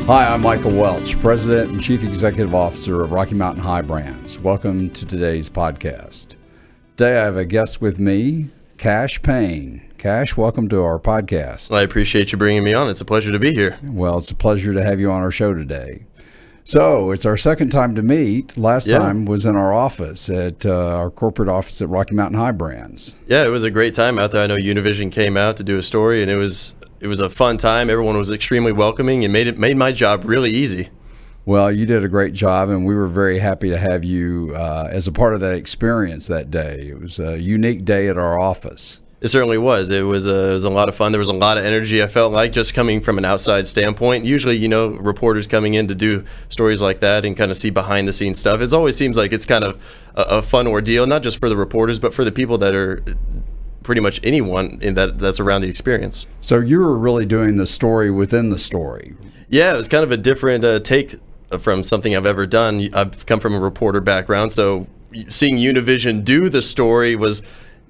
Hi, I'm Michael Welch, President and Chief Executive Officer of Rocky Mountain High Brands. Welcome to today's podcast. Today I have a guest with me, Cash Payne. Cash, welcome to our podcast. Well, I appreciate you bringing me on. It's a pleasure to be here. Well, it's a pleasure to have you on our show today. So it's our second time to meet. Last time was in our office at our corporate office at Rocky Mountain High Brands. Yeah, it was a great time out there. I know Univision came out to do a story, and it was a fun time. Everyone was extremely welcoming and made my job really easy. Well, you did a great job, and we were very happy to have you as a part of that experience that day. It was a unique day at our office. It certainly was. It was a lot of fun. There was a lot of energy, I felt like, just coming from an outside standpoint. Usually, you know, reporters coming in to do stories like that and kind of see behind the scenes stuff. It always seems like it's kind of a fun ordeal, not just for the reporters, but for the people that are pretty much anyone that's around the experience. So you were really doing the story within the story. Yeah, it was kind of a different take from something I've ever done. I've come from a reporter background, so seeing Univision do the story was,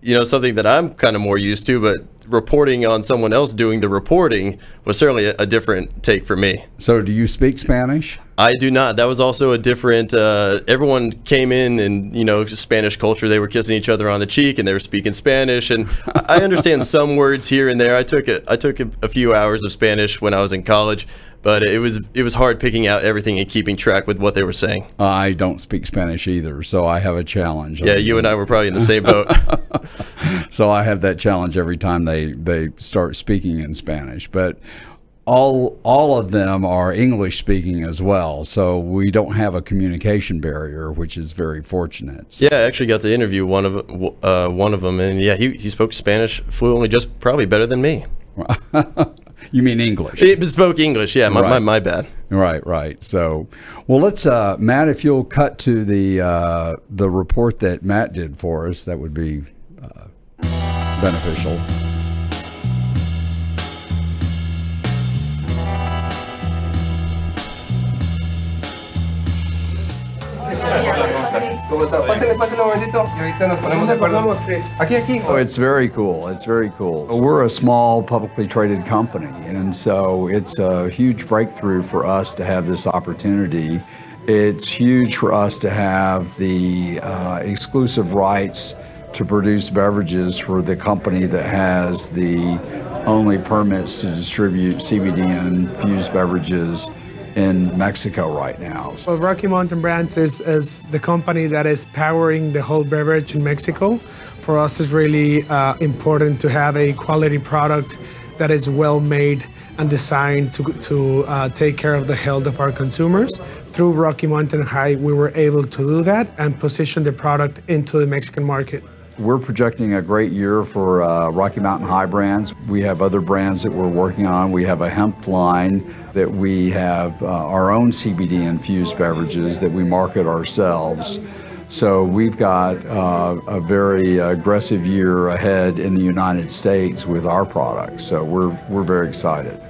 you know, something that I'm kind of more used to, but reporting on someone else doing the reporting was certainly a different take for me. So do you speak Spanish? I do not. That was also a different, everyone came in and, you know, Spanish culture, they were kissing each other on the cheek and they were speaking Spanish. And I understand some words here and there. I took a few hours of Spanish when I was in college, but it was hard picking out everything and keeping track with what they were saying. I don't speak Spanish either, so I have a challenge. Yeah, you and I were probably in the same boat. So I have that challenge every time they start speaking in Spanish. But all of them are English speaking as well, so we don't have a communication barrier, which is very fortunate. So. Yeah, I actually got to interview one of them, and yeah, he spoke Spanish fluently, just probably better than me. You mean English? He spoke English, yeah, my bad. Right. So, well, let's, Matt, if you'll cut to the report that Matt did for us, that would be beneficial. Oh, it's very cool. It's very cool. We're a small publicly traded company, and so it's a huge breakthrough for us to have this opportunity. It's huge for us to have the exclusive rights to produce beverages for the company that has the only permits to distribute CBD-infused beverages in Mexico right now. Well, Rocky Mountain Brands is the company that is powering the whole beverage in Mexico. For us, it's really important to have a quality product that is well made and designed to take care of the health of our consumers. Through Rocky Mountain High, we were able to do that and position the product into the Mexican market. We're projecting a great year for Rocky Mountain High Brands. We have other brands that we're working on. We have a hemp line that we have our own CBD-infused beverages that we market ourselves. So we've got a very aggressive year ahead in the United States with our products. So we're very excited.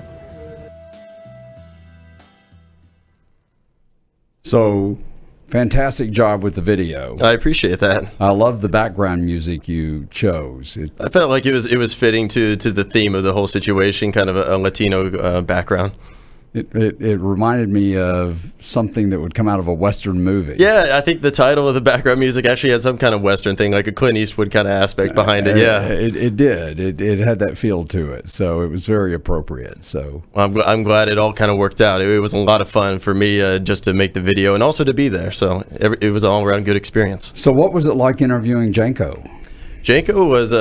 So, fantastic job with the video. I appreciate that. I love the background music you chose. I felt like it was fitting to the theme of the whole situation, kind of a Latino background. It reminded me of something that would come out of a Western movie. Yeah, I think the title of the background music actually had some kind of Western thing, like a Clint Eastwood kind of aspect behind it. Yeah, it did. It had that feel to it, so it was very appropriate. So well, I'm glad it all kind of worked out. It was a lot of fun for me just to make the video and also to be there. So it was an all-around good experience. So what was it like interviewing Janko? Janko was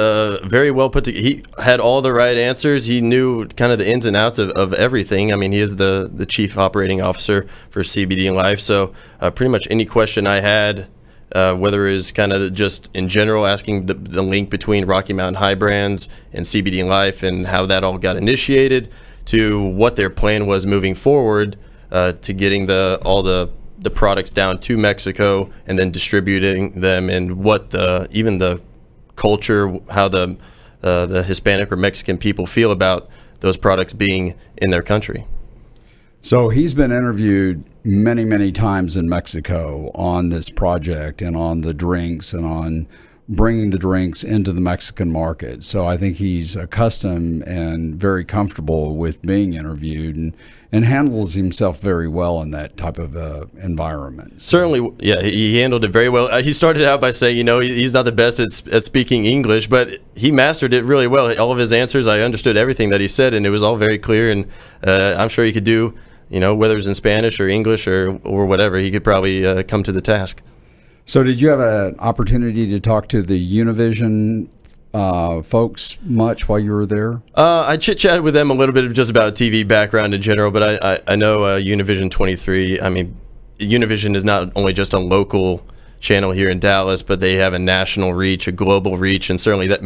very well put together. He had all the right answers. He knew kind of the ins and outs of everything. I mean, he is the chief operating officer for CBD Life. So pretty much any question I had, whether it was kind of just in general asking the link between Rocky Mountain High Brands and CBD Life and how that all got initiated, to what their plan was moving forward, to getting all the products down to Mexico and then distributing them, and what even the culture, how the Hispanic or Mexican people feel about those products being in their country. So he's been interviewed many times in Mexico on this project and on the drinks and on bringing the drinks into the Mexican market. So I think he's accustomed and very comfortable with being interviewed, and handles himself very well in that type of environment. Certainly, yeah, he handled it very well. He started out by saying, he's not the best at speaking English, but he mastered it really well. All of his answers, I understood everything that he said, and it was all very clear, and I'm sure he could do, whether it was in Spanish or English or whatever, he could probably come to the task. So did you have an opportunity to talk to the Univision folks much while you were there? I chit-chatted with them a little bit just about TV background in general, but I know Univision 23. I mean, Univision is not only just a local channel here in Dallas, but they have a national reach, a global reach, and certainly that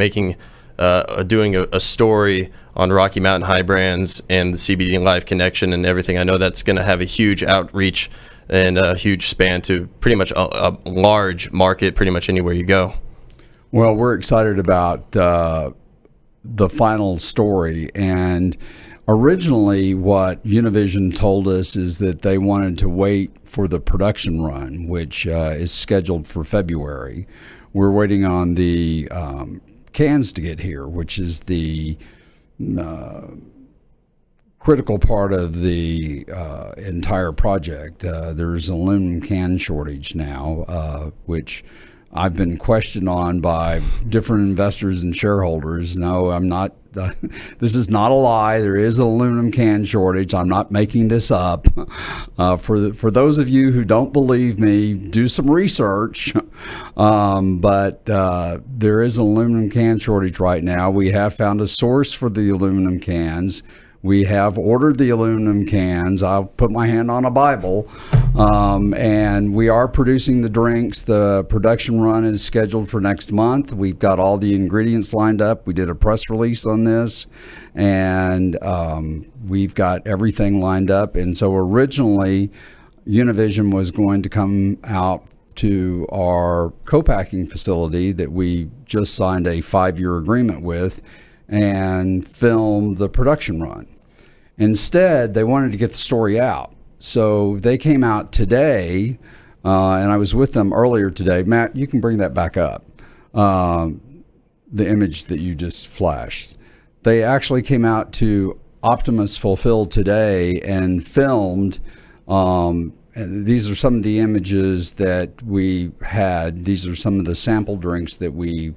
doing a story on Rocky Mountain High brands and the CBD and Life connection and everything. I know that's going to have a huge outreach and a huge span to pretty much a large market, pretty much anywhere you go. Well, we're excited about the final story, and originally what Univision told us is that they wanted to wait for the production run, which is scheduled for February. We're waiting on the cans to get here, which is the critical part of the entire project. There's an aluminum can shortage now, which I've been questioned on by different investors and shareholders. No, I'm not. This is not a lie. There is an aluminum can shortage. I'm not making this up. For those of you who don't believe me, do some research. But there is an aluminum can shortage right now. We have found a source for the aluminum cans. We have ordered the aluminum cans. I'll put my hand on a Bible. And we are producing the drinks. The production run is scheduled for next month. We've got all the ingredients lined up. We did a press release on this, and we've got everything lined up. And so originally, Univision was going to come out to our co-packing facility that we just signed a 5-year agreement with and film the production run. Instead, they wanted to get the story out. So they came out today, and I was with them earlier today. Matt, you can bring that back up, the image that you just flashed. They actually came out to Optimus Fulfilled today and filmed. And these are some of the images that we had. These are some of the sample drinks that we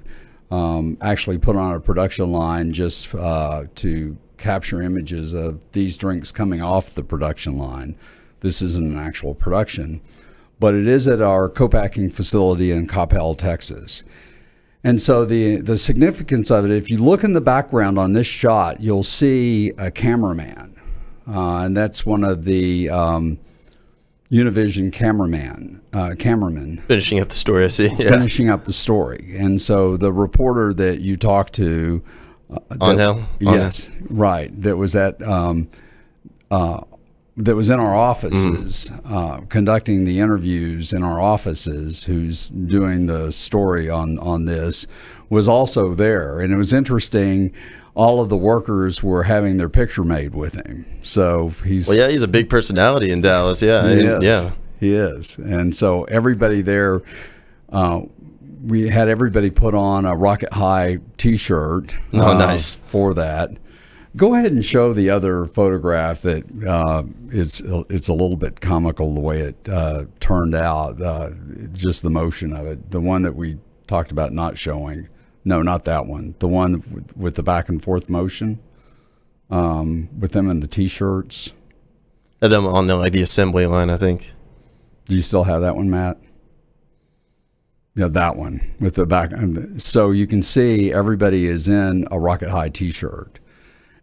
actually put on a production line just to capture images of these drinks coming off the production line. This isn't an actual production, but it is at our co-packing facility in Coppell, Texas. And so the significance of it, if you look in the background on this shot, you'll see a cameraman, and that's one of the Univision cameramen. Finishing up the story, I see. Yeah. Finishing up the story. And so the reporter that you talked to... Yes, right. That was at... that was in our offices, conducting the interviews in our offices, who's doing the story on this, was also there. And it was interesting, all of the workers were having their picture made with him. So he's... Well, yeah, he's a big personality in Dallas, yeah. He is. And so everybody there, we had everybody put on a Rocket High t-shirt. Oh, nice. For that. Go ahead and show the other photograph that it's a little bit comical the way it turned out, just the motion of it. The one that we talked about not showing. No, not that one. The one with the back and forth motion, with them in the t-shirts. And them on the assembly line, I think. Do you still have that one, Matt? Yeah, that one with the back. So you can see everybody is in a Rocket High t-shirt.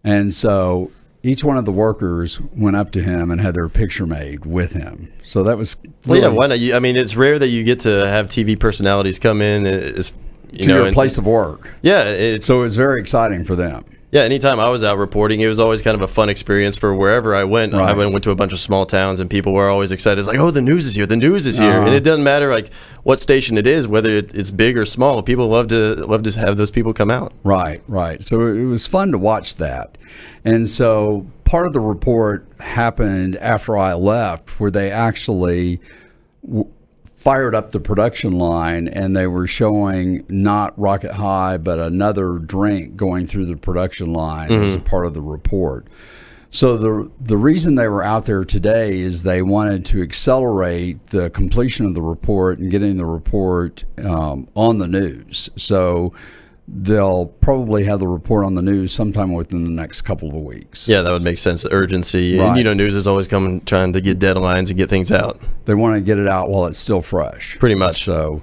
And so each one of the workers went up to him and had their picture made with him. So that was really, well, yeah. Why not? I mean, it's rare that you get to have TV personalities come in to your place of work. Yeah, so it was very exciting for them. Yeah, anytime I was out reporting, it was always kind of a fun experience for wherever I went. Right. I went to a bunch of small towns, and people were always excited. It's like, oh, the news is here, the news is here. And it doesn't matter like what station it is, whether it's big or small. People love to have those people come out. Right, right. So it was fun to watch that. And so part of the report happened after I left, where they actually fired up the production line, and they were showing not Rocket High, but another drink going through the production line as a part of the report. So the reason they were out there today is they wanted to accelerate the completion of the report and getting the report on the news. So they'll probably have the report on the news sometime within the next couple of weeks. Yeah, that would make sense. The urgency. Right. And, you know, news is always coming, trying to get deadlines and get things out. They want to get it out while it's still fresh. Pretty much. So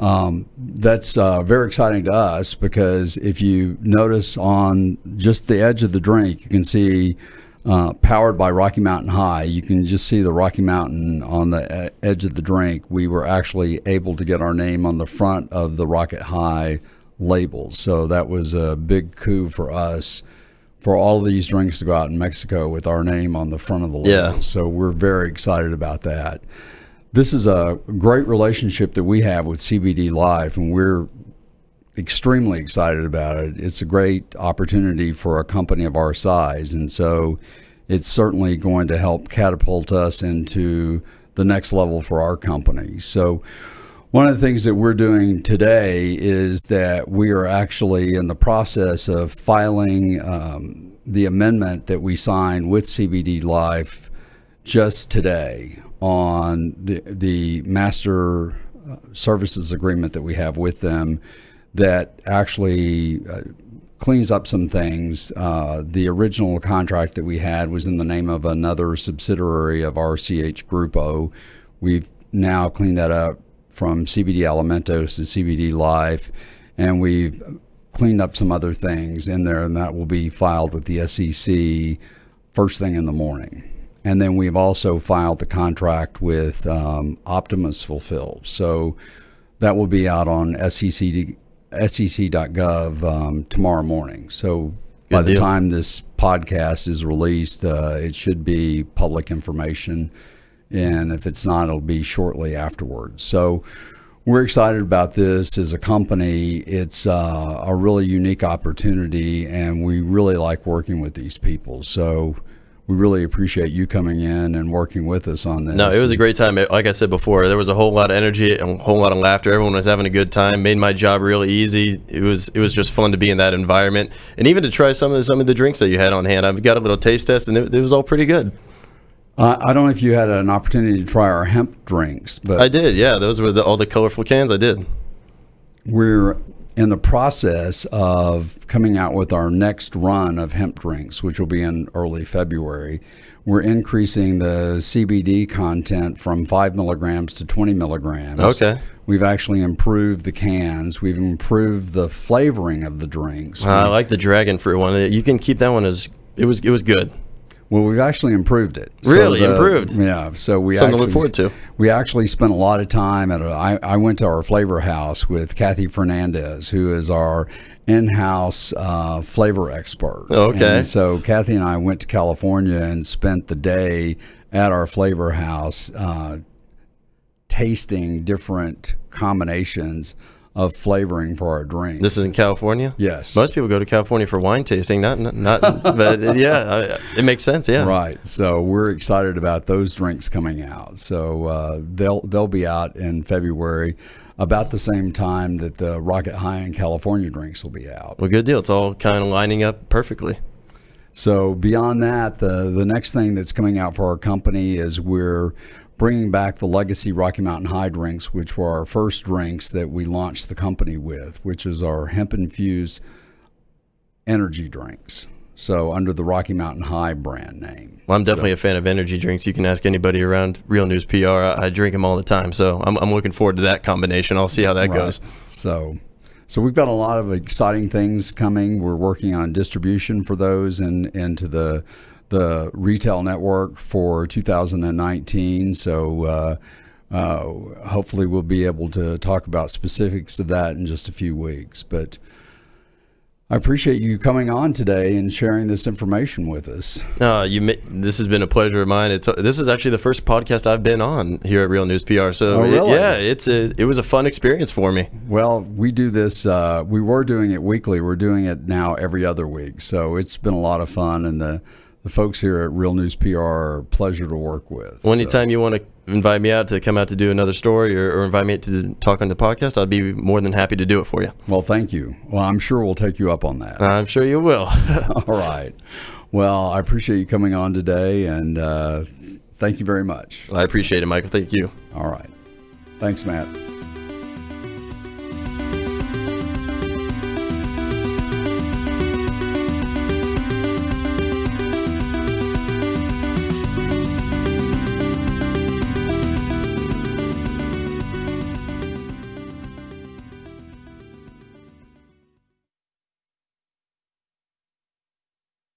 that's very exciting to us, because if you notice on just the edge of the drink, you can see powered by Rocky Mountain High. You can just see the Rocky Mountain on the edge of the drink. We were actually able to get our name on the front of the Rocket High labels. So that was a big coup for us, for all of these drinks to go out in Mexico with our name on the front of the label. Yeah. So we're very excited about that. This is a great relationship that we have with CBD Life, and we're extremely excited about it. It's a great opportunity for a company of our size, and so it's certainly going to help catapult us into the next level for our company. So one of the things that we're doing today is that we are actually in the process of filing the amendment that we signed with CBD Life just today on the master services agreement that we have with them, that actually cleans up some things. The original contract that we had was in the name of another subsidiary of RCH Group O. We've now cleaned that up from CBD Alimentos to CBD Life, and we've cleaned up some other things in there, and that will be filed with the SEC first thing in the morning. And then we've also filed the contract with Optimus Fulfilled. So that will be out on SEC.gov tomorrow morning. So by the time this podcast is released, it should be public information. And if it's not, it'll be shortly afterwards. So we're excited about this as a company. It's a really unique opportunity, and we really like working with these people. So we really appreciate you coming in and working with us on this. No, it was a great time. Like I said before, there was a whole lot of energy and a whole lot of laughter. Everyone was having a good time. Made my job really easy. It was just fun to be in that environment, and even to try some of the drinks that you had on hand. I've got a little taste test, and it was all pretty good. I don't know if you had an opportunity to try our hemp drinks, but I did. Yeah, those were all the colorful cans. I did. We're in the process of coming out with our next run of hemp drinks, which will be in early February. We're increasing the CBD content from 5 milligrams to 20 milligrams. Okay. We've actually improved the cans. We've improved the flavoring of the drinks. I like the dragon fruit one. You can keep that one as it was good. Well, we've actually improved it. Really? Improved? Yeah. So we something actually, to look forward to. We actually spent a lot of time I went to our flavor house with Kathy Fernandez, who is our in-house flavor expert. Okay. And so Kathy and I went to California and spent the day at our flavor house tasting different combinations of flavoring for our drinks. This is in California? Yes. Most people go to California for wine tasting, not but yeah, it makes sense, yeah. Right. So we're excited about those drinks coming out. So they'll be out in February, about the same time that the Rocket High and California drinks will be out. Well, good deal. It's all kind of lining up perfectly. So beyond that, the next thing that's coming out for our company is we're bringing back the legacy Rocky Mountain High drinks, which were our first drinks that we launched the company with, which is our hemp-infused energy drinks. So under the Rocky Mountain High brand name. Well, I'm definitely a fan of energy drinks. You can ask anybody around Real News PR. I drink them all the time. So I'm looking forward to that combination. I'll see how that goes. So we've got a lot of exciting things coming. We're working on distribution for those and into the retail network for 2019. So hopefully we'll be able to talk about specifics of that in just a few weeks. But I appreciate you coming on today and sharing this information with us. This has been a pleasure of mine. This is actually the first podcast I've been on here at Real News PR. So really? It was a fun experience for me. Well, we do this. We were doing it weekly. We're doing it now every other week. So it's been a lot of fun, and the the folks here at Real News PR are a pleasure to work with. Well, anytime you want to invite me out to come out to do another story or invite me to talk on the podcast, I'd be more than happy to do it for you. Well, thank you. Well, I'm sure we'll take you up on that. I'm sure you will. All right. Well, I appreciate you coming on today, and thank you very much. I appreciate it, Michael. Thank you. All right. Thanks, Matt.